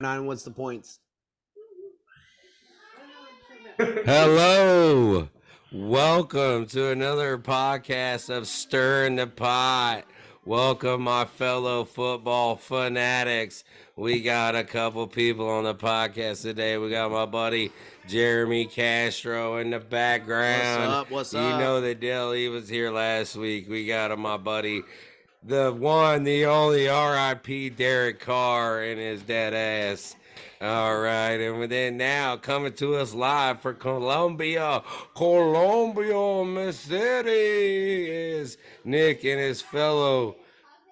9. What's the points? Hello. Welcome to another podcast of Stirring the Pot. Welcome, my fellow football fanatics. We got a couple people on the podcast today. We got my buddy Jeremy Castro in the background. What's You up? know the deal. He was here last week. We got my buddy, the one, the only R.I.P. Derek Carr and his dead ass. All right, and then now coming to us live for Columbia, Missouri is Nick and his fellow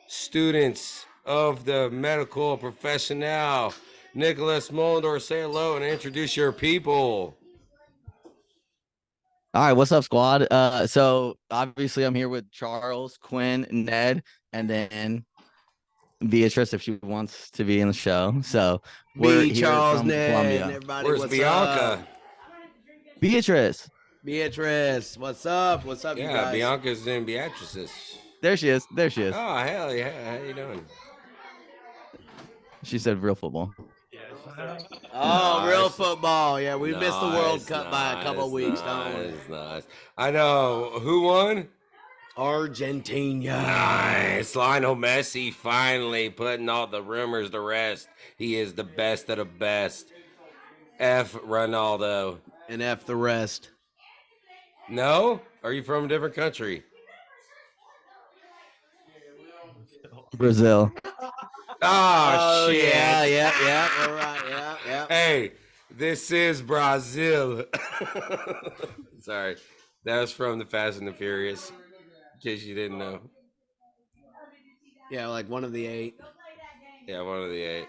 students of the medical professional. Nicholas Mullendorf, say hello and introduce your people. All right, what's up, squad? So obviously I'm here with Charles, Quinn, Ned, and then Beatrice if she wants to be in the show. So we're here Charles, from Ned, Columbia. everybody. Where's what's Bianca? up? Beatrice. Beatrice, what's up? What's up, you Yeah, guys? Bianca's in Beatrice's. There she is. There she is. Oh, hell yeah. How you doing? She said real football. Oh, Nice. real football. Yeah, we missed the World Cup by a couple of weeks, don't we? Nice. I know. Who won? Argentina. Nice. Lionel Messi finally putting all the rumors to rest. He is the best of the best. F Ronaldo. And F the rest. No? Are you from a different country? Brazil. Oh, shit. Yeah. All right, yeah. Hey, this is Brazil. Sorry. That was from the Fast and the Furious. In case you didn't know. Yeah, like one of the 8. Yeah, one of the 8.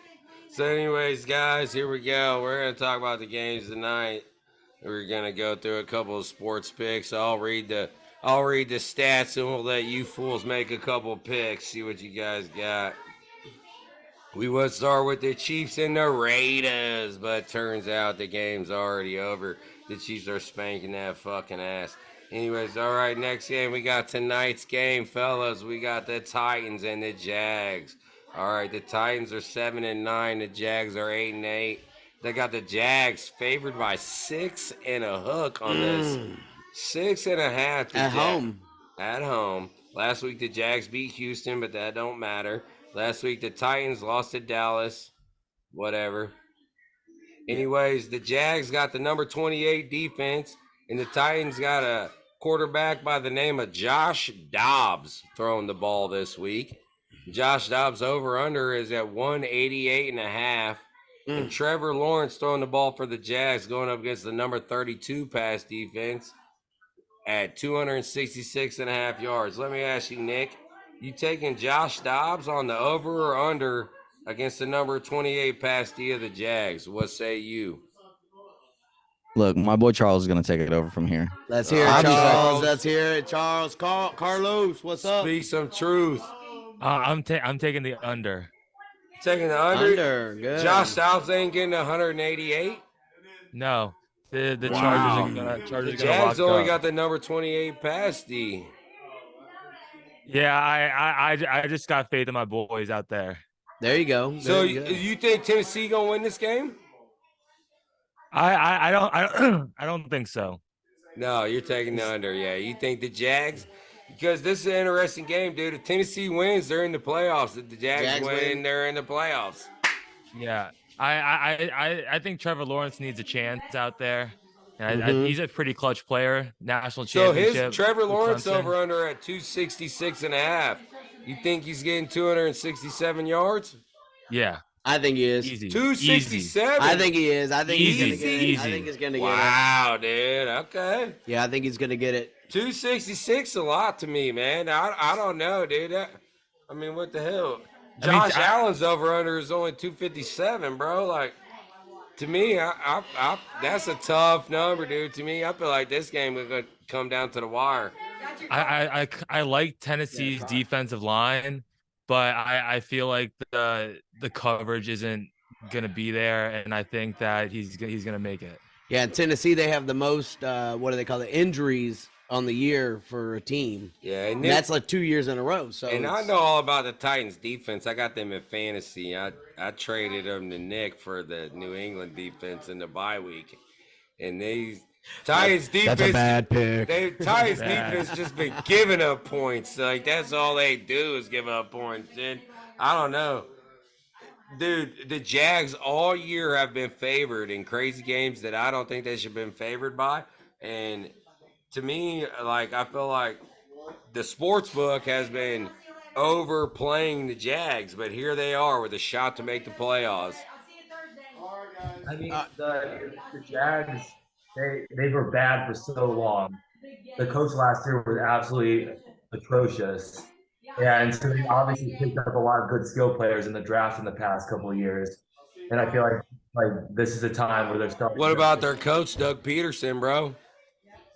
So anyways, guys, here we go. We're going to talk about the games tonight. We're going to go through a couple of sports picks. I'll read the stats and we'll let you fools make a couple of picks, see what you guys got. We would start with the Chiefs and the Raiders, but turns out the game's already over. The Chiefs are spanking that fucking ass. Anyways, all right, next game. We got tonight's game, fellas. We got the Titans and the Jags. All right, the Titans are 7-9. The Jags are 8-8. They got the Jags favored by 6 and a hook on this. 6.5 at home. Last week the Jags beat Houston, but that don't matter. Last week the Titans lost to Dallas. Whatever. Anyways, the Jags got the number 28 defense, and the Titans got a quarterback by the name of Josh Dobbs throwing the ball this week. Josh Dobbs over-under is at 188.5. And Trevor Lawrence throwing the ball for the Jags going up against the number 32 pass defense at 266.5 yards. Let me ask you, Nick, you taking Josh Dobbs on the over or under against the number 28 pass D of the Jags? What say you? Look, my boy Charles is gonna take it over from here. Let's hear it, Charles. Let's hear it, Charles. Carlos, what's up? Speak some truth. I'm taking the under. Taking the under? Good. Josh Dobbs ain't getting 188? No. The Wow. Chargers The Jags only up. got the number 28 pass D. Yeah, I just got faith in my boys out there. There you go. So you think Tennessee gonna win this game? I don't think so. No, you're taking the under. Yeah, you think the Jags? Because this is an interesting game, dude. If Tennessee wins, they're in the playoffs. If the Jags win, they're in the playoffs. Yeah, I think Trevor Lawrence needs a chance out there. And he's a pretty clutch player. National championship. So his Trevor Lawrence over under at 266.5. You think he's getting 267 yards? Yeah. I think he is. Easy. 267. I think he is. I think he's gonna get it. I think he's gonna get it. Wow, dude. Okay. Yeah, I think he's gonna get it. 266 a lot to me, man. I don't know, dude. I mean, what the hell? Josh Allen's over under is only 257, bro. Like, to me, I that's a tough number, dude. To me, I feel like this game is gonna come down to the wire. I like Tennessee's defensive line, but I feel like the coverage isn't gonna be there, and I think that he's gonna make it. Yeah, in Tennessee they have the most what do they call it, injuries on the year for a team. Yeah, and that's like 2 years in a row. So and I know all about the Titans defense. I got them in fantasy. I traded them to Nick for the New England defense in the bye week, and these Titans defense. That's a bad pick. Titans defense just been giving up points. Like that's all they do is give up points. Dude, I don't know. Dude, the Jags all year have been favored in crazy games that I don't think they should have been favored by. And to me, like I feel like the sports book has been overplaying the Jags, but here they are with a shot to make the playoffs. I mean, the Jags, they were bad for so long. The coach last year was absolutely atrocious. Yeah, and so they obviously picked up a lot of good skill players in the draft in the past couple of years. And I feel like this is a time where they're starting. What about their coach, Doug Peterson, bro?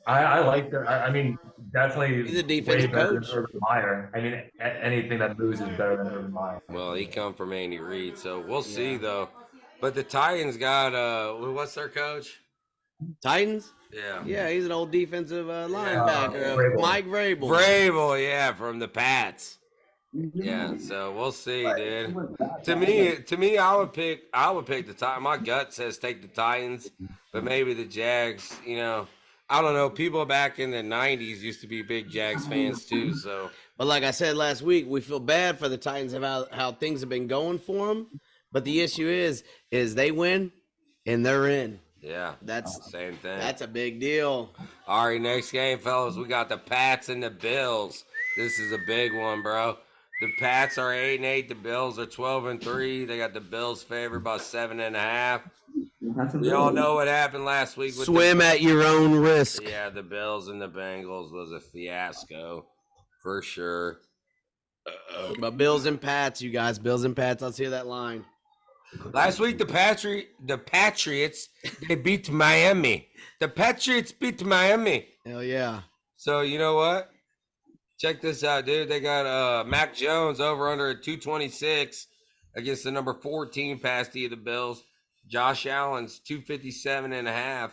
I like their. I mean, definitely. He's a defensive coach. Than Urban Meyer. I mean, anything that moves is better than Urban Meyer. Well, he come from Andy Reid, so we'll see though. But the Titans got what's their coach? Titans? Yeah. Yeah, he's an old defensive linebacker. Mike Vrabel. Vrabel, yeah, from the Pats. Yeah, so we'll see, dude. To me, I would pick the Titans. My gut says take the Titans, but maybe the Jags. You know, I don't know. People back in the '90s used to be big Jags fans too. So, but like I said last week, we feel bad for the Titans about how things have been going for them. But the issue is they win and they're in. Yeah, that's same thing. That's a big deal. All right, next game, fellas, we got the Pats and the Bills. This is a big one, bro. The Pats are 8-8. The Bills are 12-3. They got the Bills favored by 7.5. You all know what happened last week. With Swim at your own risk. Yeah, the Bills and the Bengals was a fiasco for sure. But Bills and Pats, you guys, Bills and Pats. Let's hear that line. Last week, the Patriots, they beat Miami. The Patriots beat Miami. Hell yeah. So, you know what? Check this out, dude. They got Mac Jones over under at 226 against the number 14 pass D of the Bills. Josh Allen's 257.5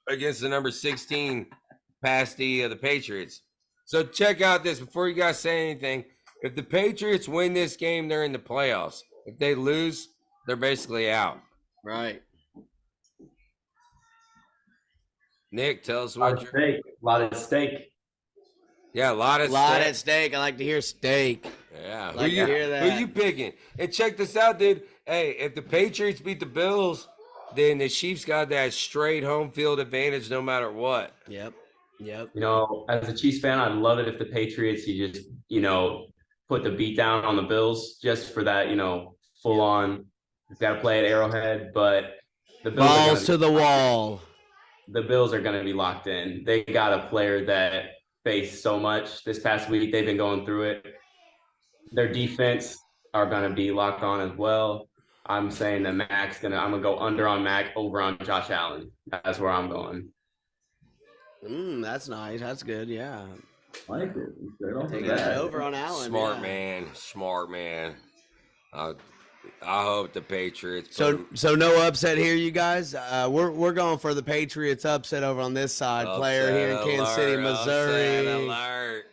against the number 16 pass D of the Patriots. So check out this before you guys say anything. If the Patriots win this game, they're in the playoffs. If they lose, they're basically out. Right. Nick, tell us what you're... A lot of steak. Yeah, a lot of steak. I like to hear steak. Yeah. Like to hear that. Who you picking? And check this out, dude. Hey, if the Patriots beat the Bills, then the Chiefs got that straight home field advantage no matter what. Yep. You know, as a Chiefs fan, I'd love it if the Patriots, you just, put the beat down on the Bills just for that, full on. You've got to play at Arrowhead, but the Bills balls to the wall. The Bills are going to be locked in. They got a player that faced so much this past week. They've been going through it. Their defense are going to be locked on as well. I'm saying that I'm going to go under on Mac, over on Josh Allen. That's where I'm going. That's nice. That's good. Yeah. I like it. Taking that over on Allen. Smart man. I hope the Patriots. So no upset here, you guys. We're going for the Patriots upset over on this side. Player here in Kansas City, Missouri.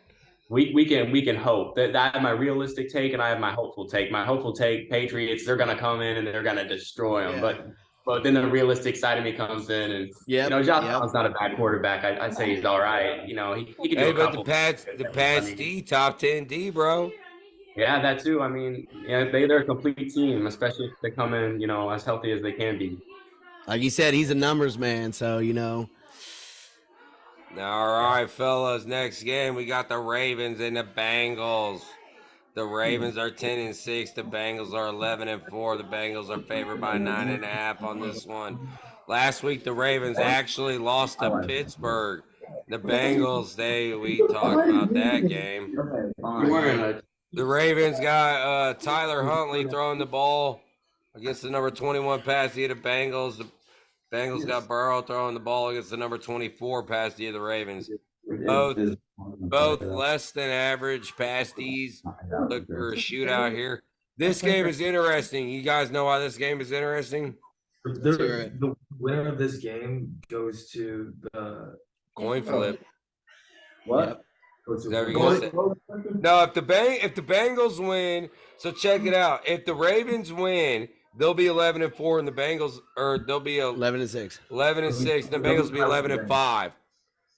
We can hope that I have my realistic take and I have my hopeful take. My hopeful take, Patriots, they're gonna come in and they're gonna destroy them. Yeah. But then the realistic side of me comes in, and Josh Allen's not a bad quarterback. I'd say he's all right. He can do a couple. The Pats D, top 10 D, bro. Yeah, that too. I mean, they're a complete team, especially if they come in, as healthy as they can be. Like you said, he's a numbers man, so All right, fellas. Next game, we got the Ravens and the Bengals. The Ravens are 10-6. The Bengals are 11-4. The Bengals are favored by 9.5 on this one. Last week, the Ravens actually lost to Pittsburgh. The Bengals, we talked about that game. The Ravens got Tyler Huntley throwing the ball against the number 21 pass D of the Bengals. The Bengals got Burrow throwing the ball against the number 24 pass D of the Ravens. Both less than average pass Ds. Look for a shootout here. This game is interesting. You guys know why this game is interesting? The winner of this game goes to the coin flip. What? Is that what you're gonna say? No, if the Bengals win, so check it out. If the Ravens win, they'll be 11-4, and the Bengals, or they'll be 11-6. 11-6. The Bengals will be 11-5,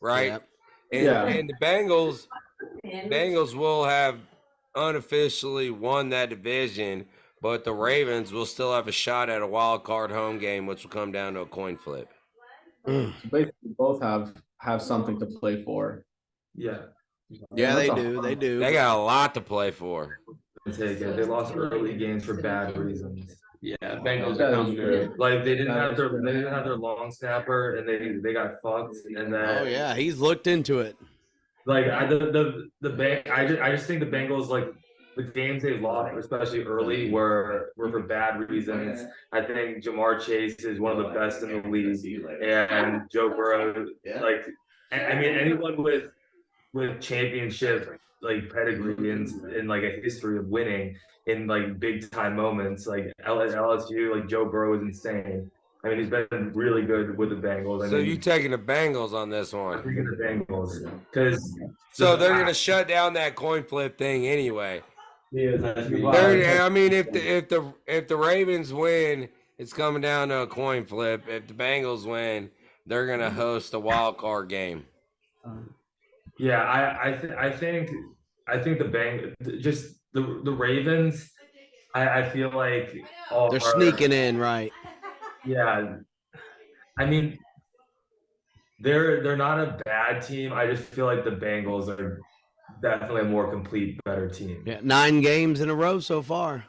right? Yep. And the Bengals will have unofficially won that division, but the Ravens will still have a shot at a wild card home game, which will come down to a coin flip. So basically, both have something to play for. Yeah. Yeah, That's they a do. hard- They do. They got a lot to play for. Take it. They lost early games for bad reasons. Yeah, Bengals That are is coming true. in. Like they didn't have their long snapper, and they got fucked. And then Oh yeah, he's looked into it. like I just think the Bengals, like the games they lost, especially early, were for bad reasons. I think Jamar Chase is one of the best in the league, and Joe Burrow. Like, I mean, anyone with championship like pedigree and like a history of winning in like big time moments, like LSU, like Joe Burrow is insane. I mean, he's been really good with the Bengals. I So mean, you taking the Bengals on this I'm one? thinking the Bengals because So they're gonna shut down that coin flip thing anyway. yeah, I mean, if the Ravens win, it's coming down to a coin flip. If the Bengals win, they're gonna host a wild card game. yeah, I think the Ravens. I feel like They're sneaking in, right? Yeah, I mean, they're not a bad team. I just feel like the Bengals are definitely a more complete, better team. Yeah, 9 games in a row so far.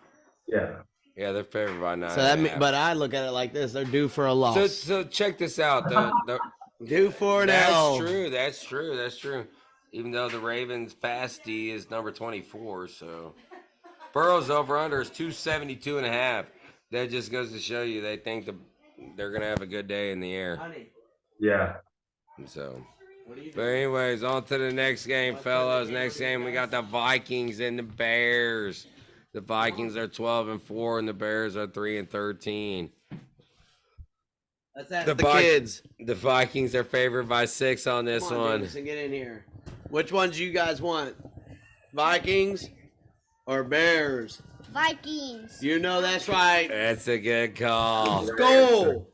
Yeah. Yeah, they're favored by 9. So that mean, but I look at it like this: they're due for a loss. So check this out. Due for an L. That's true. Even though the Ravens pass D is number 24, so Burrow's over under is 272.5. That just goes to show you they think they're gonna have a good day in the air. Yeah. So, but anyways, on to the next game, fellas. Next game we got the Vikings and the Bears. The Vikings are 12-4, and the Bears are 3-13. Let's ask the kids. The Vikings are favored by 6 on this Come on, one. Jameson, get in here. Which ones do you guys want? Vikings or Bears? Vikings. You know that's right. That's a good call. Let's go.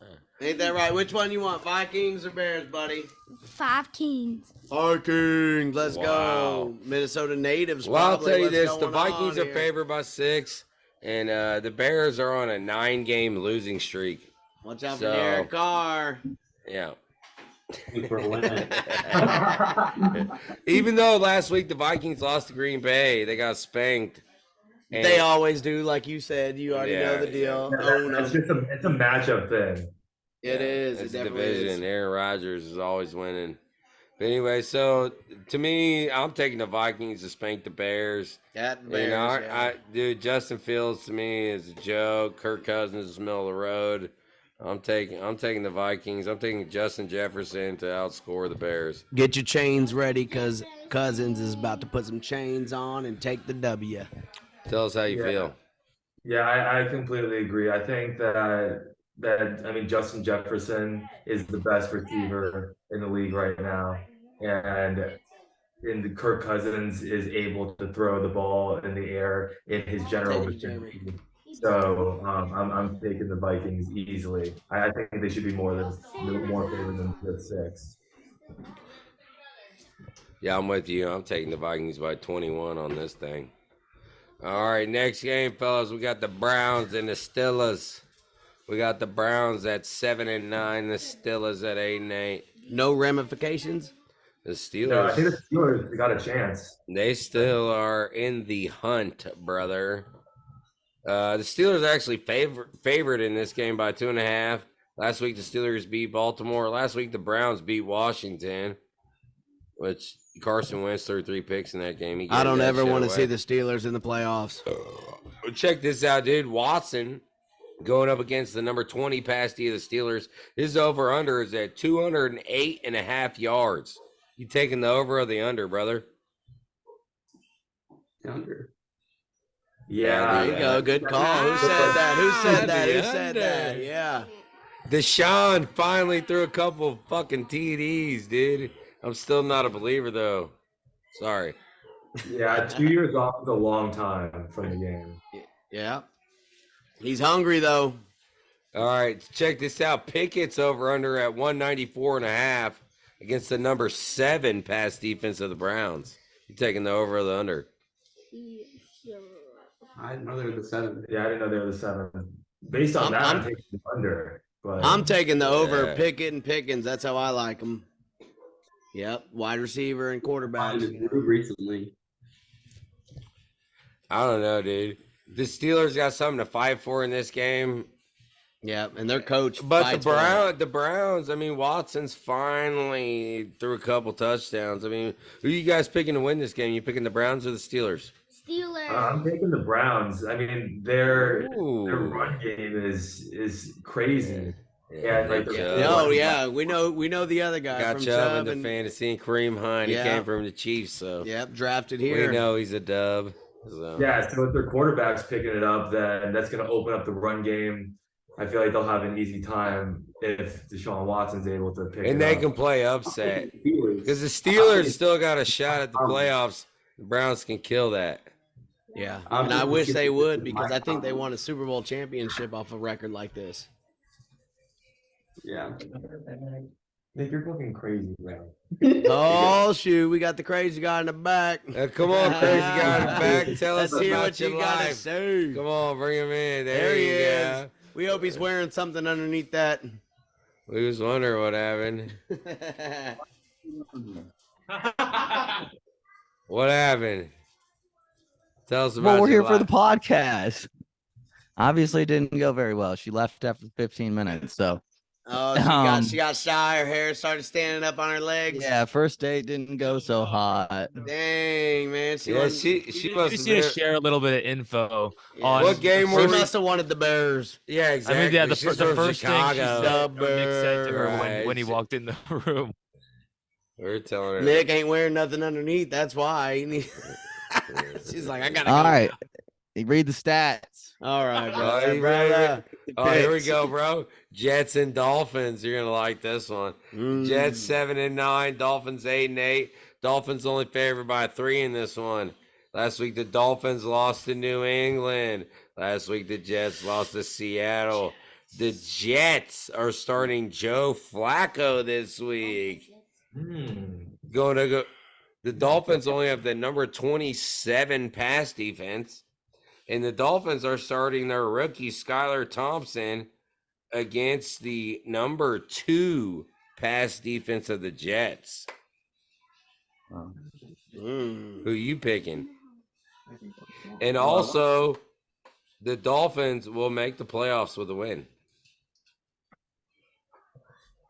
Ain't that right? Which one you want? Vikings or Bears, buddy? 5 Kings. Vikings. Let's Wow. go. Minnesota natives. Well, I'll probably. tell you What's this: the going Vikings on are here? favored by 6, and the Bears are on a 9-game losing streak. Watch out So- for Derek Carr. Yeah. For a win. Even though last week the Vikings lost to Green Bay, they got spanked. And- They always do, like you said. You already know the deal. Own It's them. just it's a matchup thing. It is. It's It a definitely division. is. Aaron Rodgers is always winning. But anyway, so to me, I'm taking the Vikings to spank the Bears. That Bears, You know, yeah. dude, Justin Fields to me is a joke. Kirk Cousins is middle of the road. I'm taking the Vikings. I'm taking Justin Jefferson to outscore the Bears. Get your chains ready because Cousins is about to put some chains on and take the W. Tell us how you Yeah. feel. Yeah, I completely agree. I think that I mean Justin Jefferson is the best receiver in the league right now, and Kirk Cousins is able to throw the ball in the air in his general Thank you, Jeremy. vicinity. So I'm taking the Vikings easily. I think they should be more favored than the 6. Yeah, I'm with you. I'm taking the Vikings by 21 on this thing. All right, next game, fellas. We got the Browns and the Steelers. We got the Browns at 7-9, the Steelers at 8-8. No ramifications? The I Steelers, think the Steelers got a chance. they still are in the hunt, brother. The Steelers are actually favored in this game by 2.5. Last week, the Steelers beat Baltimore. Last week, the Browns beat Washington, which Carson Wentz threw 3 picks in that game. He I gave don't that ever shit want to away. see the Steelers in the playoffs. Check this out, dude. Watson going up against the number 20 pass D of the Steelers. His over-under is at 208.5 yards. You taking the over or the under, brother? Under. Yeah, There you go. Good call. Who said that? Who said that? Who said that? Under. Yeah. Deshaun finally threw a couple of fucking TDs, dude. I'm still not a believer, though. Sorry. Yeah, 2 years off is a long time from the game. Yeah. He's hungry though. All right, check this out. Pickett's over under at 194.5 against the number 7 pass defense of the Browns. You taking the over or the under? I didn't know they were the 7. Yeah, I didn't know they were the 7. Based on I'm taking the under. But I'm taking the over. Yeah. Pickett and Pickens. That's how I like them. Yep, wide receiver and quarterback. Recently. I don't know, dude. The Steelers got something to fight for in this game. Yeah, and their coach. But fights for it. the Browns, I mean, Watson's finally threw a couple touchdowns. I mean, who are you guys picking to win this game? You picking the Browns or the Steelers? Steelers. I'm taking the Browns. I mean, their Ooh. run game is crazy. Yeah, like, Oh yeah, we know the other guy got from Chubb Chubb in the and fantasy and Kareem Hunt. Yeah. He came from the Chiefs, so yep, drafted here. we know he's a dub. So. Yeah, so if their quarterback's picking it up, then that's going to open up the run game. I feel like they'll have an easy time if Deshaun Watson's able to pick And it they up. can play upset because the Steelers still got a shot at the playoffs. The Browns can kill that. Yeah, and I wish they would because I think they won a Super Bowl championship off a record like this. Yeah. Nick, you're looking crazy, bro. Oh shoot, we got the crazy guy in the back. Come on, crazy guy in the back. Tell us Let's hear about what your you gotta life. say. Come on, bring him in. There he you is. go. We hope he's wearing something underneath that. We was wondering what happened. What happened? Tell us about Well, we're your here for the life. podcast. Obviously, it didn't go very well. She left after 15 minutes. So, Oh, she got shy. Her hair started standing up on her legs. yeah, first date didn't go so hot. Dang, man. She Yeah, wasn't- she You must just have need to been. share a little bit of info Yeah. on What game She were we? must have wanted the Bears. Yeah, I exactly. mean, yeah, the She's first from thing she Chicago. said, or Nick said to her Right. when he walked in the room. We're telling her. Nick ain't wearing nothing underneath. That's why. She's like, I gotta All go. right. You read the stats. All right, Oh, brother. you brother. Oh, here we go, bro. Jets and Dolphins. You're gonna like this one. Jets 7-9, Dolphins 8-8. Dolphins only favored by 3 in this one. Last week the Dolphins lost to New England. Last week the Jets lost to Seattle. The Jets are starting Joe Flacco this week. Going to go. The Dolphins only have the number 27 pass defense. And the Dolphins are starting their rookie, Skylar Thompson, against the number 2 pass defense of the Jets. Who you picking? And also, the Dolphins will make the playoffs with a win.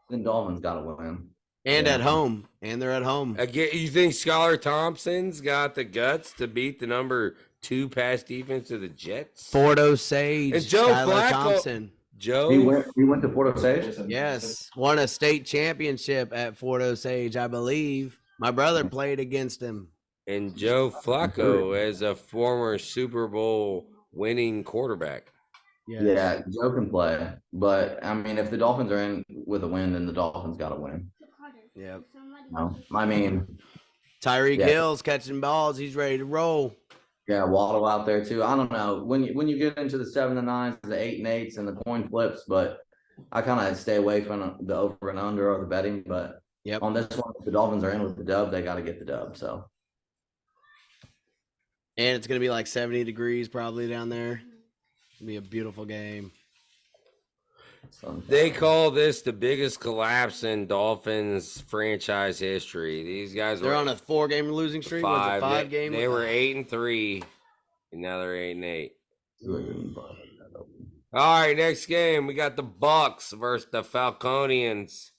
The Dolphins got to win. And at home. And they're at home. Again, you think Skylar Thompson's got the guts to beat the number 2 pass defense of the Jets? Fort Osage. And Joe Skylar Flacco- Thompson. Joe? He went to Port Osage? Yes. Won a state championship at Fort Osage, I believe. My brother played against him. And Joe Flacco as a former Super Bowl winning quarterback. Yes. Yeah, Joe can play. But, I mean, if the Dolphins are in with a win, then the Dolphins got to win. Yep. No, I mean, Tyreek Yeah. Hill's catching balls. He's ready to roll. yeah, Waddle out there too. I don't know when you get into the 7 and 9s, the 8 and 8s, and the coin flips, but I kind of stay away from the over and under or the betting. But Yep. on this one, if the Dolphins are in with the dub, they got to get the dub. So And it's going to be like 70 degrees probably down there. It'll be a beautiful game. They call this the biggest collapse in Dolphins franchise history. These guys They're were on a 4-game losing streak. Was it 5 game? They were 8-3, and now they're 8-8. All right, next game we got the Bucks versus the Falconians.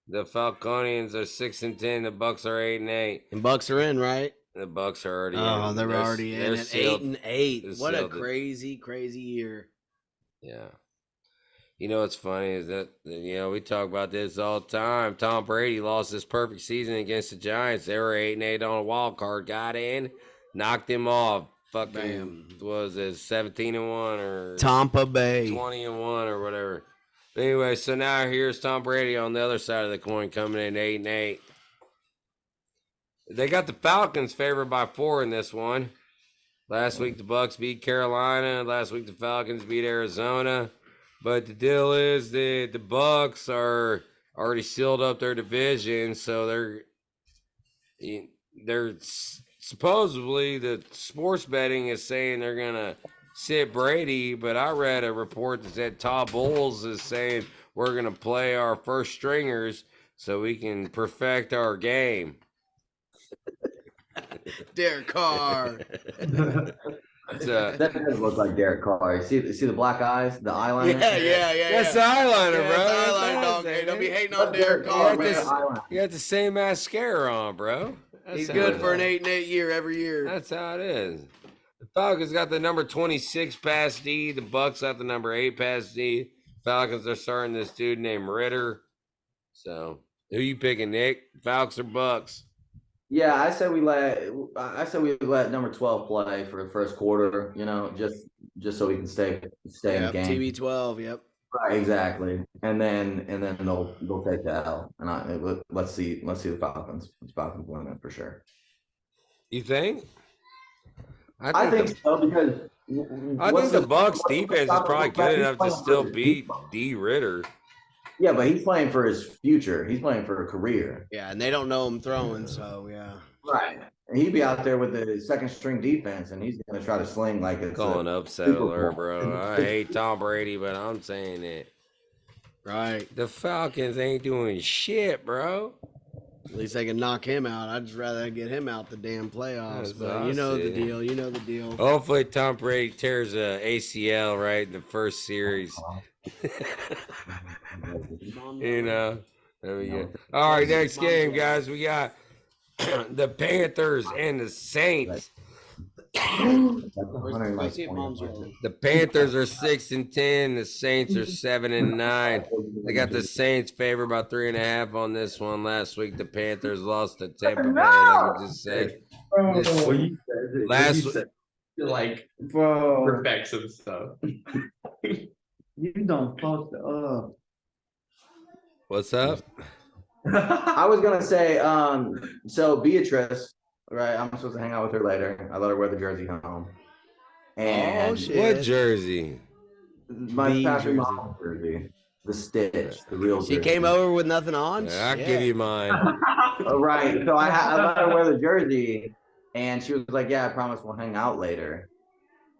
The Falconians are 6-10. The Bucks are 8-8. And Bucks are in, right? The Bucks are already in. Oh, they're already in they're at sealed. 8-8. They're What a sealed. crazy, crazy year. Yeah. You know what's funny is that, we talk about this all the time. Tom Brady lost his perfect season against the Giants. They were 8-8 on a wild card. Got in, knocked him off. Fucking, Bam. was it 17-1 or Tampa Bay. 20-1 or whatever. But anyway, so now here's Tom Brady on the other side of the coin coming in 8-8. They got the Falcons favored by 4 in this one. Last week the Bucks beat Carolina. Last week the Falcons beat Arizona. But the deal is that the Bucks are already sealed up their division, so they're supposedly the sports betting is saying they're gonna sit Brady, but I read a report that said Todd Bowles is saying we're gonna play our first stringers so we can perfect our game. Derek Carr. So, That does look like Derek Carr. See the black eyes, the eyeliner. Yeah. that's the eyeliner, Yeah, bro. it's That's eyeliner, what dog. I'm Hey, saying, don't be man. hating on Derek Carr, Derek man. Carr. You got the same mascara on, bro. He's That's good how for it an is. 8-8 year every year. That's how it is. The Falcons got the number 26 pass D. The Bucks got the number 8 pass D. Falcons are starting this dude named Ritter. So, who you picking, Nick? Falcons or Bucks? Yeah, I said we let number 12 play for the first quarter, just so we can stay in the Yep, game. TB12, yep. Right, exactly. And then they'll take the L. And let's see the Falcons. Falcons win it for sure. You think? I think so because I think the Bucks defense is probably good enough to still beat D. Ritter. Yeah, but he's playing for his future. He's playing for a career. Yeah, and they don't know him throwing, so yeah. Right. And he'd be out there with the second string defense, and he's going to try to sling like it's Calling upset alert, bro. I hate Tom Brady, but I'm saying it. Right. The Falcons ain't doing shit, bro. At least they can knock him out. I'd just rather get him out the damn playoffs. That's But what you I know the see. deal. You know the deal. Hopefully Tom Brady tears a ACL right in the first series. There we go. All right, next game, guys. We got the Panthers and the Saints. The Panthers are 6-10. The Saints are 7-9. They got the Saints favored by 3.5 on this one. Last week the Panthers lost to Tampa Bay. Like we just said. Last week, You're like Bro, perfect some stuff. you done fucked up. what's up? I was gonna say, so Beatrice, right? I'm supposed to hang out with her later. I let her wear the jersey home. And shit. What jersey? my The Patrick jersey. Mahomes jersey, the stitch, the real She jersey. came over with nothing on. Yeah, I'll Shit. give you mine. Right. So I let her wear the jersey, and she was like, "Yeah, I promise we'll hang out later."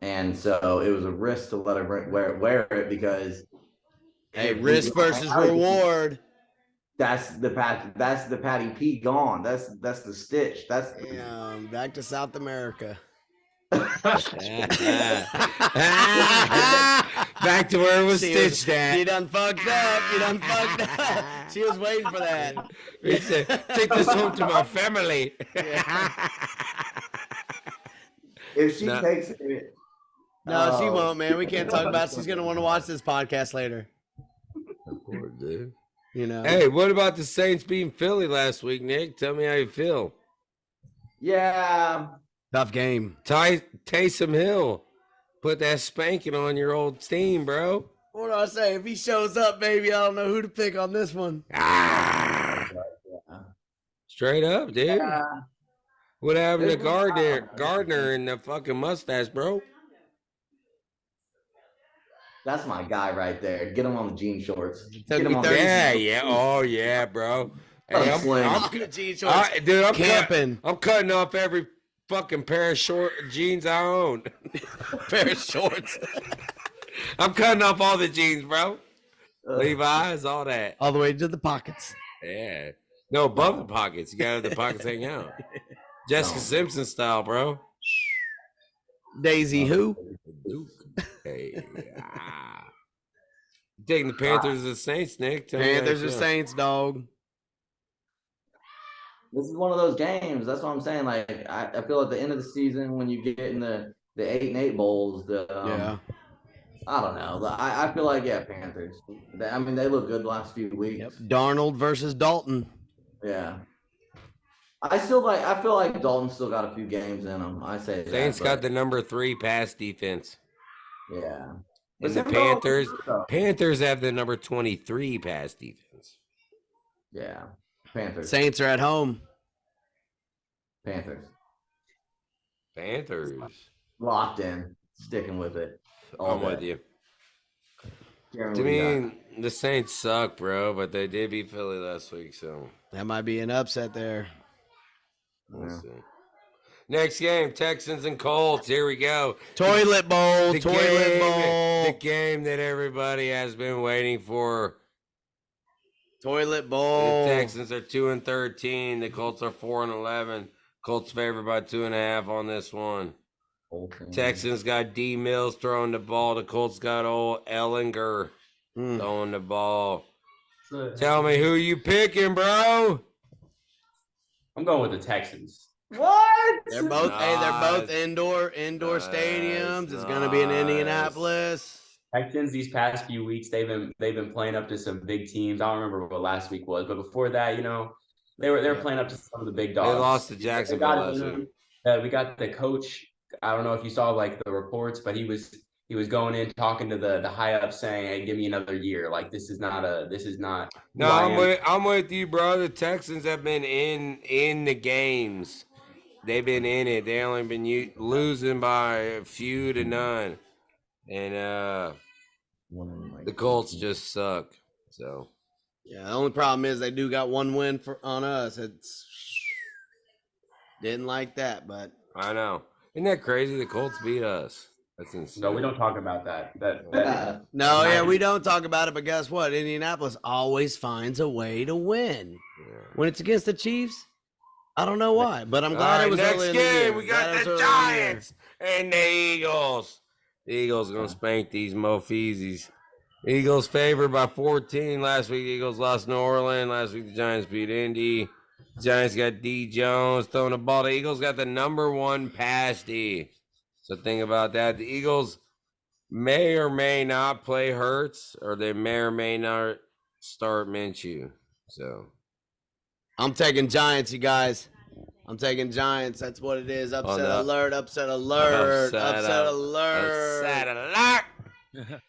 And so it was a risk to let her wear it because Hey, risk versus reward. That's the Patty P gone. That's the stitch. That's Yeah, back to South America. Back to where it was She stitched You at. done fucked up. You done fucked up. She was waiting for that. He said, take this home to my family. if she No. takes it. No, she Oh. won't, man. We can't talk about it. She's gonna want to watch this podcast later. Poor dude. You know. Hey, what about the Saints beating Philly last week, Nick? Tell me how you feel. Yeah. Tough game. Taysom Hill, put that spanking on your old team, bro. What do I say? If he shows up, baby, I don't know who to pick on this one. Ah, straight up, dude. What happened to Gardner and the fucking mustache, bro? That's my guy right there. Get him on the jean shorts. Took Get him me on 30 Yeah. Oh, yeah, bro. Hey, I'm Camping. I'm cutting off every fucking pair of jeans I own. Pair of shorts. I'm cutting off all the jeans, bro. Levi's, all that. All the way to the pockets. Yeah. No, above the pockets. You gotta have the pockets hang out. Jessica Simpson style, bro. Daisy who? Duke. Hey. You taking the Panthers or the Saints, Nick? Tell me how you Panthers or feel. Saints, dog. This is one of those games. That's what I'm saying. Like I feel at the end of the season when you get in the 8-8 bowls, Yeah. I don't know. I feel like Panthers. I mean they look good the last few weeks. Yep. Darnold versus Dalton. Yeah. I feel like Dalton still got a few games in him. I say Saints that, got but the number 3 pass defense. yeah. And the But Sam Darnold- Panthers have the number 23 pass defense. Yeah. Panthers. Saints are at home. Panthers. Panthers. Locked in. Sticking with it. I'm with you. Jeremy, To what do you got? me, the Saints suck, bro, but they did beat Philly last week, so That might be an upset there. we'll Yeah. see. Next game, Texans and Colts. Here we go. Toilet bowl, The toilet bowl, game that everybody has been waiting for. toilet The bowl. Texans are 2-13. The Colts are 4-11. Colts favored by 2.5 on this one. Okay. Texans got D Mills throwing the ball. The Colts got old Ellinger throwing the ball. Tell me who you picking, bro? I'm going with the Texans. What? They're both they're both indoor stadiums. It's gonna be in Indianapolis. Texans these past few weeks, they've been playing up to some big teams. I don't remember what last week was, but before that, they were playing up to some of the big dogs. They lost to Jacksonville last week. We got the coach. I don't know if you saw like the reports, but he was going in talking to the high up saying, "Hey, give me another year. Like this is not." No, I'm with you, bro. The Texans have been in the games. They've been in it. They only been losing by a few to none, and the Colts just suck. So Yeah, the only problem is they do got one win on us. It's didn't like that, but I know. Isn't that crazy? The Colts beat us. That's insane. No, we don't talk about that. no, yeah, we don't talk about it. But guess what? Indianapolis always finds a way to win when it's against the Chiefs. I don't know why, but I'm glad it was next early in the year. game. We got the Giants and the Eagles. The Eagles gonna spank these Mofeezies. Eagles favored by 14 last week. The Eagles lost New Orleans. Last week the Giants beat Indy. Giants got D Jones throwing the ball. The Eagles got the #1 pass D. So think about that. The Eagles may or may not play Hurts, or they may or may not start Minshew. So I'm taking Giants, you guys. I'm taking Giants. That's what it is. Upset alert. Upset alert. Upset alert. Upset alert.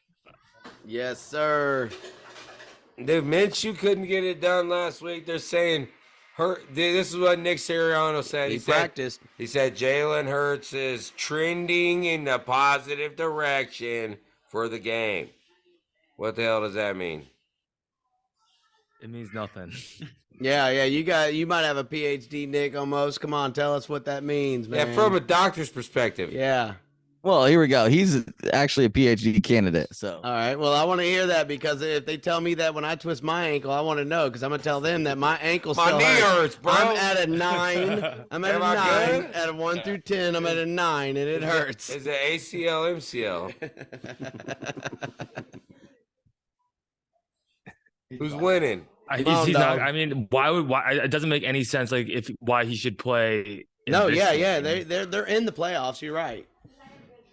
Yes, sir. Dude, Minshew couldn't get it done last week. They're saying this is what Nick Sirianni said. He practiced. He said Jalen Hurts is trending in the positive direction for the game. What the hell does that mean? It means nothing. Yeah. You might have a PhD, Nick. Almost. Come on, tell us what that means, man. Yeah, from a doctor's perspective. Yeah. Well, here we go. He's actually a PhD candidate. So, all right. Well, I want to hear that because if they tell me that when I twist my ankle, I want to know because I'm gonna tell them that my ankle still knee hurts, bro. I'm at a 9. I'm at a 9. At a 1 through 10, I'm at a 9, and it hurts. Is it ACL, MCL? Who's winning? He's not. I mean, why? It doesn't make any sense. Like, why he should play? No, yeah. They're in the playoffs. You're right.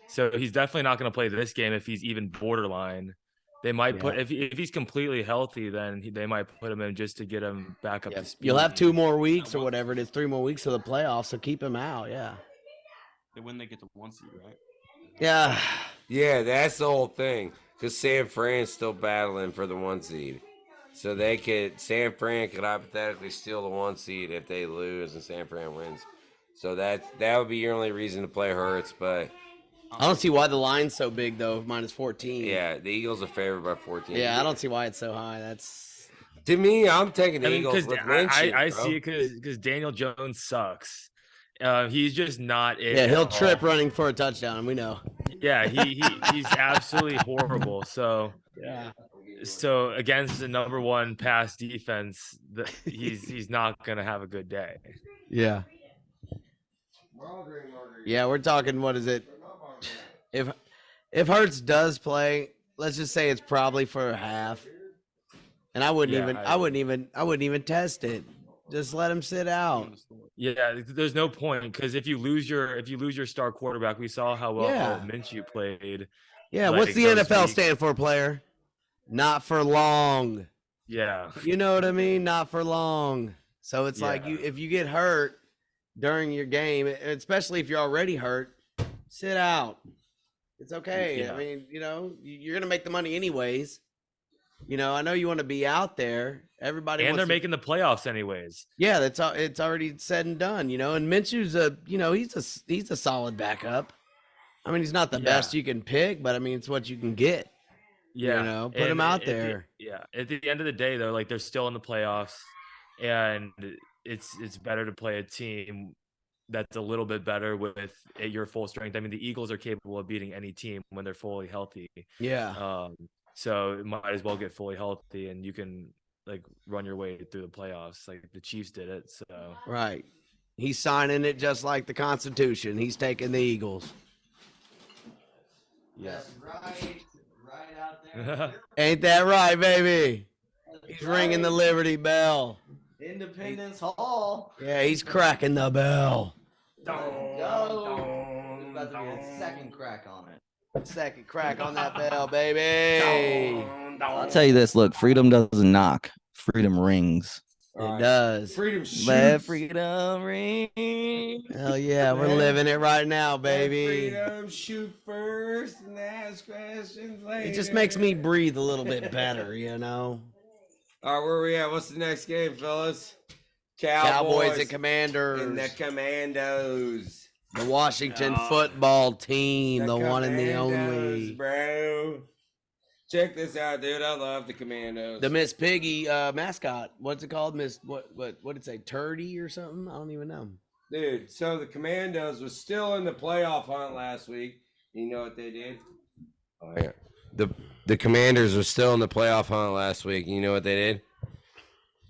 So he's definitely not going to play this game if he's even borderline. They might put if he's completely healthy, then they might put him in just to get him back up to speed. You'll have 2 more weeks or whatever it is, 3 more weeks of the playoffs, so keep him out. Yeah. When they get the 1 seed, right? Yeah. Yeah, that's the whole thing. Because San Fran's still battling for the 1 seed. So San Fran could hypothetically steal the 1 seed if they lose and San Fran wins. So that would be your only reason to play Hurts, but I don't see why the line's so big though, -14. Yeah, the Eagles are favored by 14. Yeah, I don't see why it's so high. That's to me, I'm taking the Eagles with Minshew. I see it because Daniel Jones sucks. He's just not it. Yeah, he'll trip running for a touchdown, and we know. Yeah, he's absolutely horrible. So yeah. So against the #1 pass defense, he's not gonna have a good day. Yeah. Yeah, we're talking. What is it? If Hurts does play, let's just say it's probably for a half, and I wouldn't even test it. Just let him sit out. Yeah, there's no point because if you lose your star quarterback, we saw how well Minshew played. Yeah, what's the NFL stand for, player? Not for long. Yeah. You know what I mean? Not for long. So it's like if you get hurt during your game, especially if you're already hurt, sit out. It's okay. Yeah. I mean, you're going to make the money anyways. You know, I know you want to be out there. Everybody And wants they're to, making the playoffs anyways. Yeah, that's all. It's already said and done. You know, and Minshew's he's a solid backup. I mean, he's not the best you can pick, but I mean, it's what you can get. Yeah. You know, put him out there. At the end of the day, though, like they're still in the playoffs, and it's better to play a team that's a little bit better with your full strength. I mean, the Eagles are capable of beating any team when they're fully healthy. Yeah. So it might as well get fully healthy, and you can like run your way through the playoffs, like the Chiefs did it. So Right. He's signing it just like the Constitution. He's taking the Eagles. yeah. Right out there. Ain't that right, baby? He's ringing the Liberty Bell. Independence Hall. Yeah, he's cracking the bell. Go. There's about to be a second crack on it. Second crack on that bell, baby. I'll tell you this. Look, freedom doesn't knock. Freedom rings. It does. Freedom Let shoots. freedom ring. Hell yeah, we're living it right now, baby. Freedom shoot first and ask questions later. It just makes me breathe a little bit better, you know. All right, where we at? What's the next game, fellas? Cowboys and Commanders. and the Commandos. The Washington football team, the one and the Commandos, only. bro. Check this out, dude. I love the Commandos. The Miss Piggy mascot. What's it called? Miss what did it say? Turdy or something? I don't even know. Dude, so the Commandos was still in the playoff hunt last week. You know what they did? Oh yeah. The Commanders were still in the playoff hunt last week. You know what they did?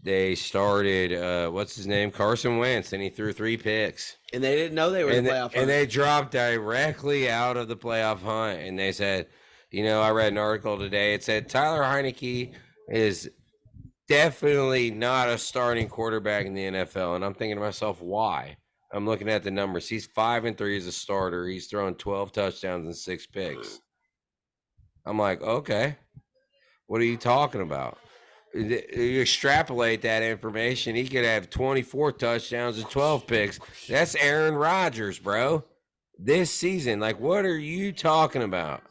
They started what's his name? Carson Wentz, and he threw 3 picks. And they didn't know they were in the playoff hunt. And they dropped directly out of the playoff hunt. And they said, you know, I read an article today. It said Tyler Heineke is definitely not a starting quarterback in the NFL. And I'm thinking to myself, why? I'm looking at the numbers. He's 5-3 as a starter. He's thrown 12 touchdowns and 6 picks. I'm like, okay, what are you talking about? You extrapolate that information, he could have 24 touchdowns and 12 picks. That's Aaron Rodgers, bro. This season, like, what are you talking about?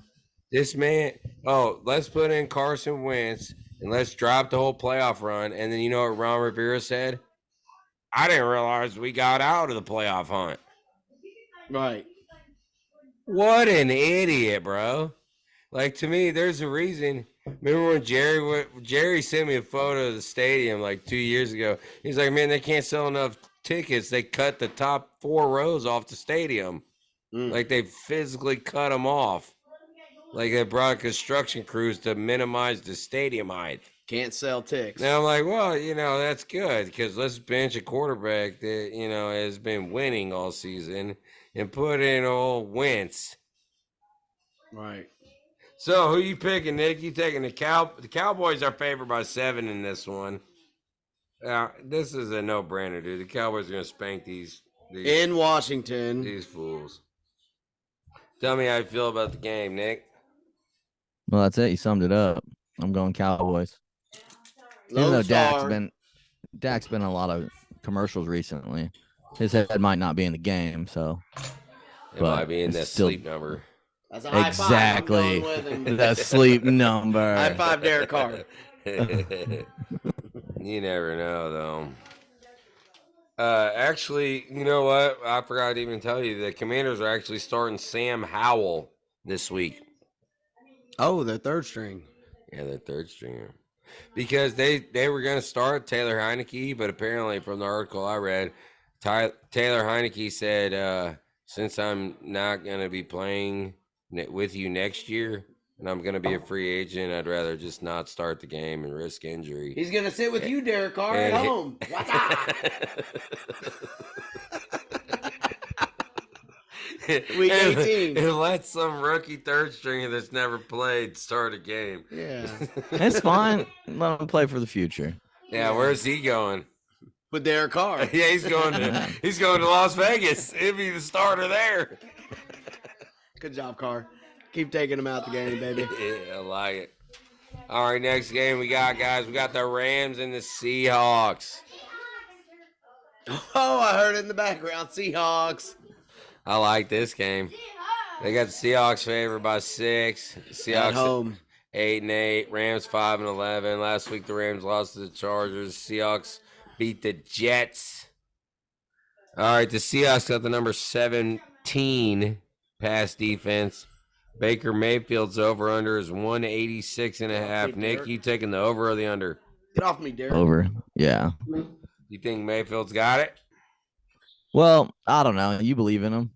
This man, let's put in Carson Wentz and let's drop the whole playoff run. And then you know what Ron Rivera said? I didn't realize we got out of the playoff hunt. Right. What an idiot, bro. Like, to me, there's a reason. Remember when Jerry sent me a photo of the stadium like 2 years ago? He's like, man, they can't sell enough tickets. They cut the top 4 rows off the stadium. Like, they physically cut them off. Like, they brought construction crews to minimize the stadium height. Can't sell ticks. Now I'm like, well, you know, that's good because let's bench a quarterback that, you know, has been winning all season and put in old Wentz. Right. So, who you picking, Nick? You taking the Cowboys are favored by 7 in this one. This is a no-brainer, dude. The Cowboys are going to spank these in Washington. These fools. Tell me how you feel about the game, Nick. Well, that's it. You summed it up. I'm going Cowboys. Even though Dak's been in a lot of commercials recently, his head might not be in the game, so it might be in that sleep number. That's a high exactly five. I'm going with him. The sleep number. High five, Derek Carr. You never know, though. Actually, you know what? I forgot to even tell you the Commanders are actually starting Sam Howell this week. Oh, their third string. Yeah, their third stringer. Because they were going to start Taylor Heineke, but apparently from the article I read, Taylor Heineke said, since I'm not going to be playing with you next year and I'm going to be a free agent, I'd rather just not start the game and risk injury. He's going to sit with you, Derek Carr, at home. What's up? Week 18. And let some rookie third stringer that's never played start a game. Yeah. It's fine. Let him play for the future. Yeah, where's he going? With Derek Carr. Yeah, he's going to Las Vegas. He'll be the starter there. Good job, Carr. Keep taking him out the game, baby. Yeah, I like it. All right, next game we got the Rams and the Seahawks. Oh, I heard it in the background. Seahawks. I like this game. They got the Seahawks favored by 6. Seahawks at home. 8-8. Rams 5-11. Last week the Rams lost to the Chargers. Seahawks beat the Jets. All right, the Seahawks got the number 17 pass defense. Baker Mayfield's over-under is 186.5. Nick, you taking the over or the under? Get off me, Derek. Over. Yeah. You think Mayfield's got it? Well, I don't know. You believe in him?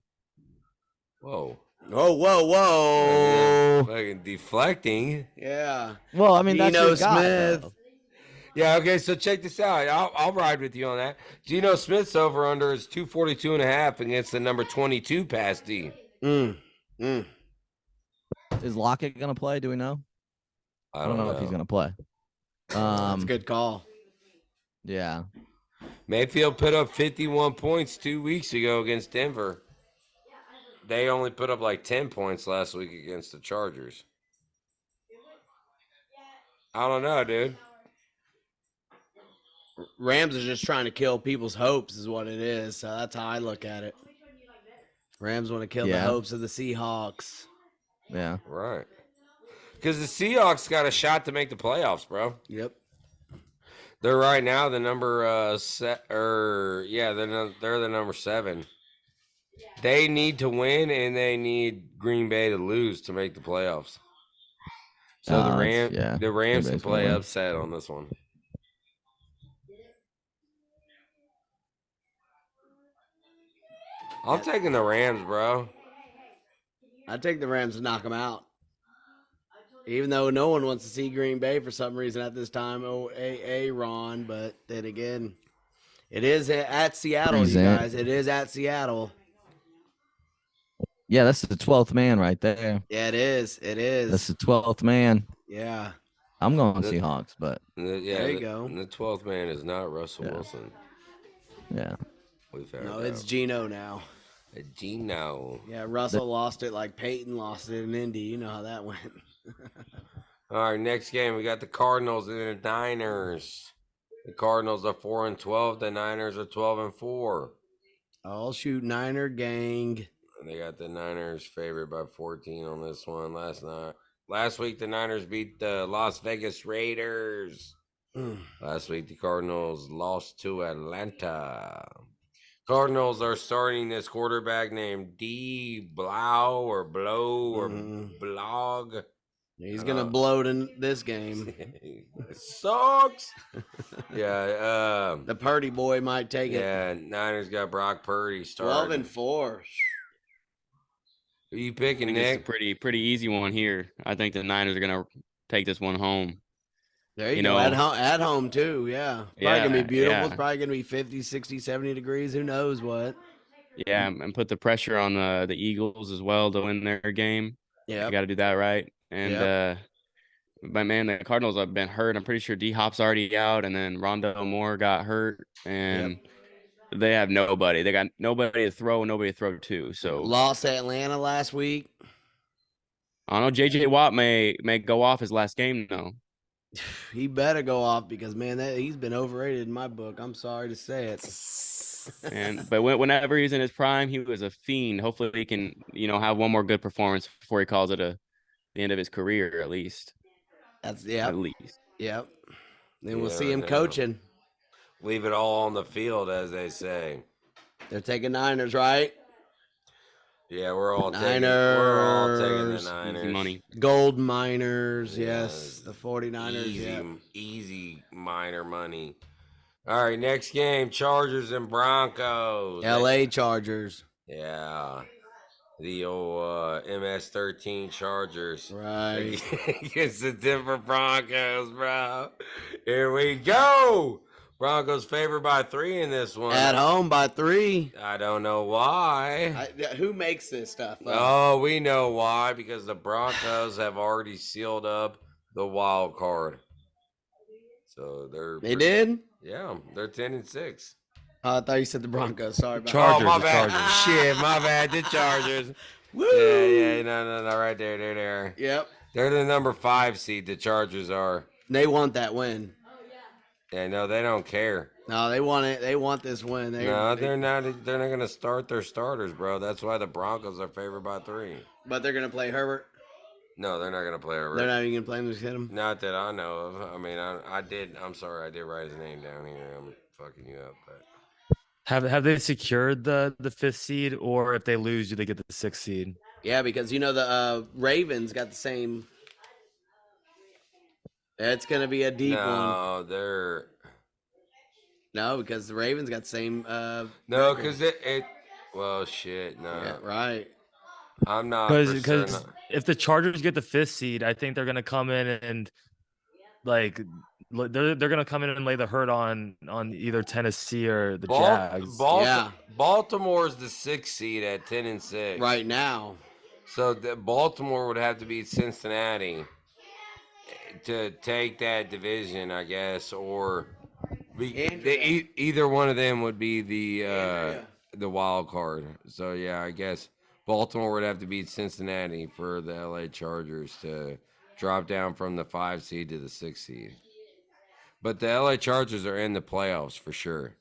Whoa. Whoa. Fucking deflecting. Yeah. Well, I mean, that's Geno your guy, Smith. though. Yeah, okay, so check this out. I'll ride with you on that. Geno Smith's over-under is 242.5 against the number 22 pass D. Is Lockett going to play? Do we know? I don't know if he's going to play. That's a good call. Yeah. Mayfield put up 51 points 2 weeks ago against Denver. They only put up like 10 points last week against the Chargers. I don't know, dude. Rams are just trying to kill people's hopes is what it is. So that's how I look at it. Rams want to kill the hopes of the Seahawks. Yeah. Right. Because the Seahawks got a shot to make the playoffs, bro. Yep. They're right now the number they're the number 7. They need to win and they need Green Bay to lose to make the playoffs. So the Rams can play upset on this one. I'm taking the Rams, bro. I take the Rams to knock them out. Even though no one wants to see Green Bay for some reason at this time. Ron, but then again, it is at Seattle, you guys. It is at Seattle. Yeah, that's the 12th man right there. Yeah, it is. It is. That's the 12th man. Yeah. I'm going Seahawks, but there you go. The 12th man is not Russell Wilson. Yeah. No, it's Geno now. Geno. Yeah, Russell lost it like Peyton lost it in Indy. You know how that went. All right, next game we got the Cardinals and the Niners. The Cardinals are 4-12. The Niners are 12-4. I'll shoot Niner gang. They got the Niners favored by 14 on this one last week. The Niners beat the Las Vegas Raiders. Last week the Cardinals lost to Atlanta. Cardinals are starting this quarterback named D. Blau or Blow or Blog. He's going to bloat in this game. It sucks. Yeah. The Purdy boy might take it. Yeah, Niners got Brock Purdy starting. 12-4. Who you picking, Nick? It's a pretty easy one here. I think the Niners are going to take this one home. There you go. At home, too. Yeah. Probably going to be beautiful. Yeah. It's probably going to be 50, 60, 70 degrees. Who knows what? Yeah, and put the pressure on the Eagles as well to win their game. Yeah. You got to do that right. And, but, man, the Cardinals have been hurt. I'm pretty sure D-Hop's already out, and then Rondo Moore got hurt. And they have nobody. They got nobody to throw, nobody to throw to. So lost Atlanta last week. I don't know. J.J. Watt may go off his last game, though. He better go off because, man, he's been overrated in my book. I'm sorry to say it. But whenever he's in his prime, he was a fiend. Hopefully he can, have one more good performance before he calls it the end of his career, at least. At least. Yep. Then we'll see him coaching. Leave it all on the field, as they say. They're taking Niners, right? Yeah, we're all taking the Niners. Easy money. Gold miners, yes. The 49ers, Easy miner money. All right, next game, Chargers and Broncos. LA Chargers. Yeah. The old MS-13 Chargers. Right. Against the Denver Broncos, bro. Here we go. Broncos favored by 3 in this one. At home by 3. I don't know why. Who makes this stuff up? Oh, we know why. Because the Broncos have already sealed up the wild card. So They did? Yeah, they're 10-6. I thought you said the Broncos. Sorry about Chargers. Oh, my bad. Chargers. Shit, my bad. The Chargers. Woo! Yeah. No. Right there. They're there. Yep. They're the number 5 seed. The Chargers are. They want that win. Yeah, no, they don't care. No, they want it. They want this win. They're not. They're not going to start their starters, bro. That's why the Broncos are favored by 3. But they're going to play Herbert. No, they're not gonna play over. They're not even gonna play him. Just hit him. Not that I know of. I mean, I did. I'm sorry, I did write his name down here. I'm fucking you up, but Have they secured the 5th seed, or if they lose, do they get the 6th seed? Yeah, because the Ravens got the same. It's gonna be a deep one. no, they're No, because the Ravens got the same. no, record. because it. Well, shit, no. Yeah, right. I'm not for Because certain. if the Chargers get the 5th seed, I think they're gonna come in and like they're gonna come in and lay the hurt on either Tennessee or the Jags. Yeah. Baltimore's the 6th seed at 10-6 Right now. So Baltimore would have to beat Cincinnati to take that division, I guess, or either one of them would be the wild card. So yeah, I guess Baltimore would have to beat Cincinnati for the LA Chargers to drop down from the 5 seed to the 6 seed. But the LA Chargers are in the playoffs for sure.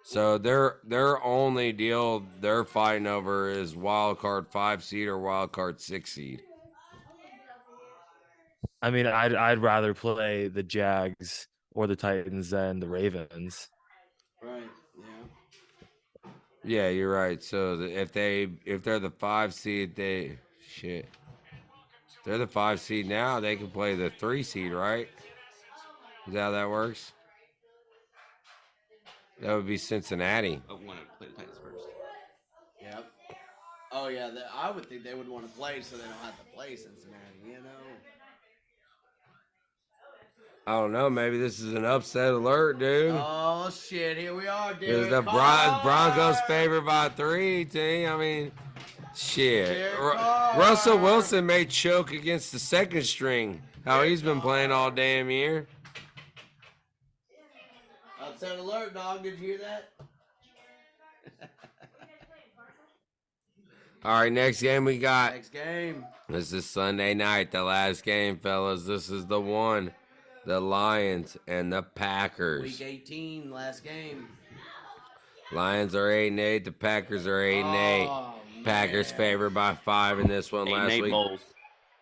So their only deal they're fighting over is wild card 5 seed or wild card 6 seed. I mean, I'd rather play the Jags or the Titans than the Ravens. Right. Yeah. Yeah, you're right. So if they're the 5 seed, they're the 5 seed now. They can play the 3 seed, right? Is that how that works? That would be Cincinnati. I want to play the Titans first. Yep. Oh yeah, I would think they would want to play so they don't have to play Cincinnati. You know. I don't know. Maybe this is an upset alert, dude. Oh shit! Here we are, dude. Is the Broncos favored by 3 team? I mean, shit. Russell Wilson may choke against the 2nd string. How he's been playing all damn year. Upset alert, dog. Did you hear that? All right, next game we got. Next game. This is Sunday night, the last game, fellas. This is the one. The Lions and the Packers. Week 18, last game. Lions are 8-8. The Packers are 8-8. Packers favored by 5 in this one last week. Bowls.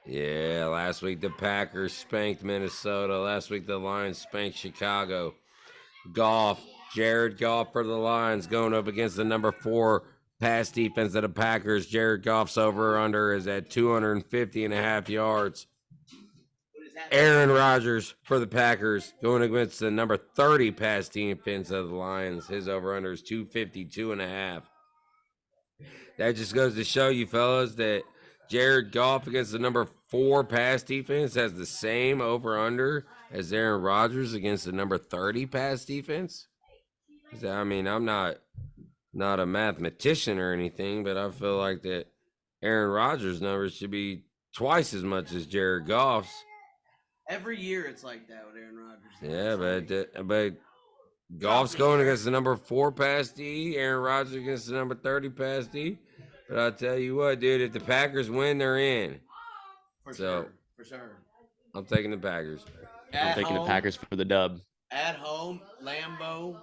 Yeah, last week the Packers spanked Minnesota. Last week the Lions spanked Chicago. Jared Goff for the Lions going up against the number 4 pass defense of the Packers. Jared Goff's over/under is at 250.5 yards. Aaron Rodgers for the Packers going against the number 30 pass defense of the Lions. His over/under is 252.5. That just goes to show you, fellas, that Jared Goff against the number 4 pass defense has the same over/under as Aaron Rodgers against the number 30 pass defense. I mean, I'm not a mathematician or anything, but I feel like that Aaron Rodgers' numbers should be twice as much as Jared Goff's. Every year it's like that with Aaron Rodgers. Yeah, but Goff's going against the number 4 pass D. Aaron Rodgers against the number 30 pass D. But I'll tell you what, dude, if the Packers win, they're in. For sure. I'm taking the Packers. I'm taking the Packers for the dub. At home, Lambeau.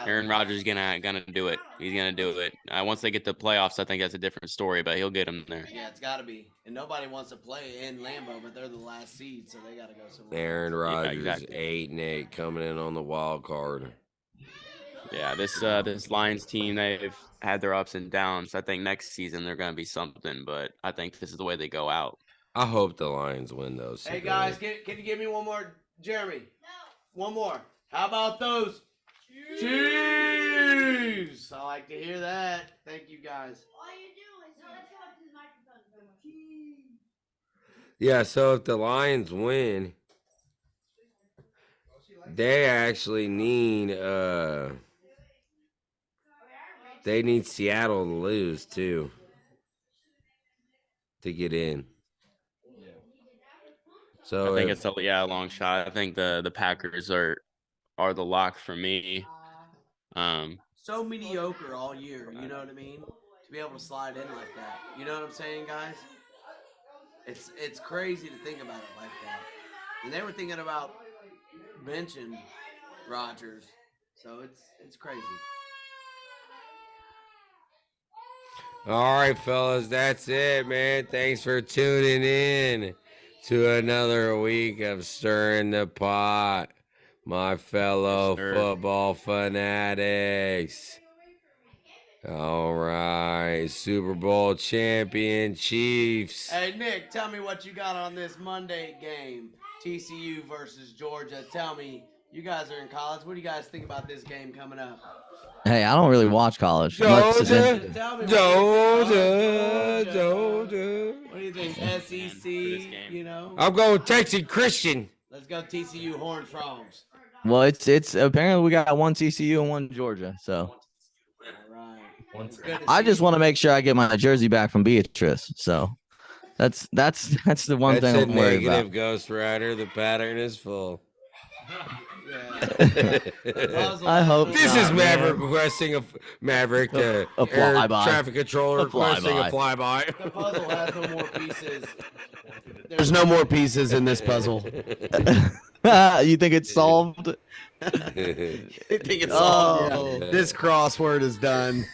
Aaron Rodgers is gonna do it. He's gonna do it. Once they get to the playoffs, I think that's a different story, but he'll get them there. Yeah, it's got to be. And nobody wants to play in Lambeau, but they're the last seed, so they got to go somewhere. Aaron Rodgers, 8-8, coming in on the wild card. Yeah, this Lions team, they've had their ups and downs. I think next season they're gonna be something, but I think this is the way they go out. I hope the Lions win those. Hey guys, can you give me one more, Jeremy? No. One more. How about those? Cheese! I like to hear that. Thank you, guys. All you do is talk to the microphone. Cheese. Yeah, so if the Lions win, they actually need Seattle to lose too to get in. So I think it's a long shot. I think the Packers are the lock for me. So mediocre all year, you know what I mean? To be able to slide in like that. You know what I'm saying, guys? It's crazy to think about it like that. And they were thinking about benching Rodgers. So it's crazy. All right, fellas, that's it, man. Thanks for tuning in to another week of Stirring the Pot, my fellow football fanatics. All right, Super Bowl champion Chiefs. Hey, Nick, tell me what you got on this Monday game, TCU versus Georgia. Tell me, you guys are in college. What do you guys think about this game coming up? Hey, I don't really watch college. Georgia. What do you think, SEC, you know? I'm going Texas Christian. Let's go TCU Horned Frogs. Well, it's apparently we got one TCU and one Georgia. So I just want to make sure I get my jersey back from Beatrice. So that's the one thing I'm worried about. Negative Ghost Rider. The pattern is full. I hope this is Maverick requesting a Maverick, a air flyby. traffic controller requesting a flyby. The puzzle has no more pieces. There's no more pieces in this puzzle. You think it's solved? I think it's solved. Yeah. This crossword is done.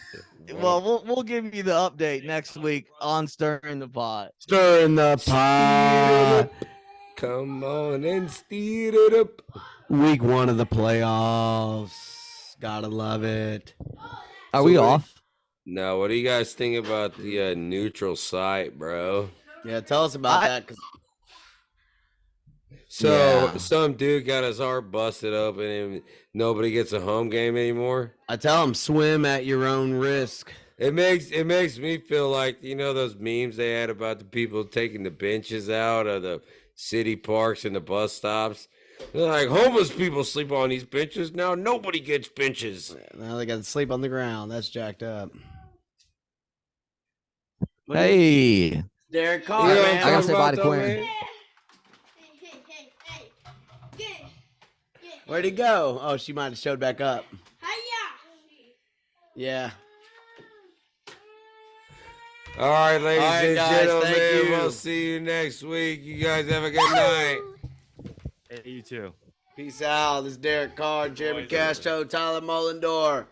Well, we'll give you the update next week on Stirring the Pot. Stirring the Pot. Come on and steer it up. Week 1 of the playoffs. Gotta love it. Are we off? No, what do you guys think about the neutral site, bro? Yeah, tell us about that. So some dude got his heart busted open and nobody gets a home game anymore. I tell him swim at your own risk. It makes me feel like, you know, those memes they had about the people taking the benches out of the city parks and the bus stops. They're like, homeless people sleep on these benches. Now nobody gets benches. Now they got to sleep on the ground. That's jacked up. Hey. Derek Carr, man. I gotta say bye to Quinn. Where'd he go? Oh, she might have showed back up. Yeah. All right, ladies and guys, gentlemen, thank you. we'll see you next week. You guys have a good night. Hey, you too. Peace out. This is Derek Carr, Jeremy Castro, Tyler Mullendor.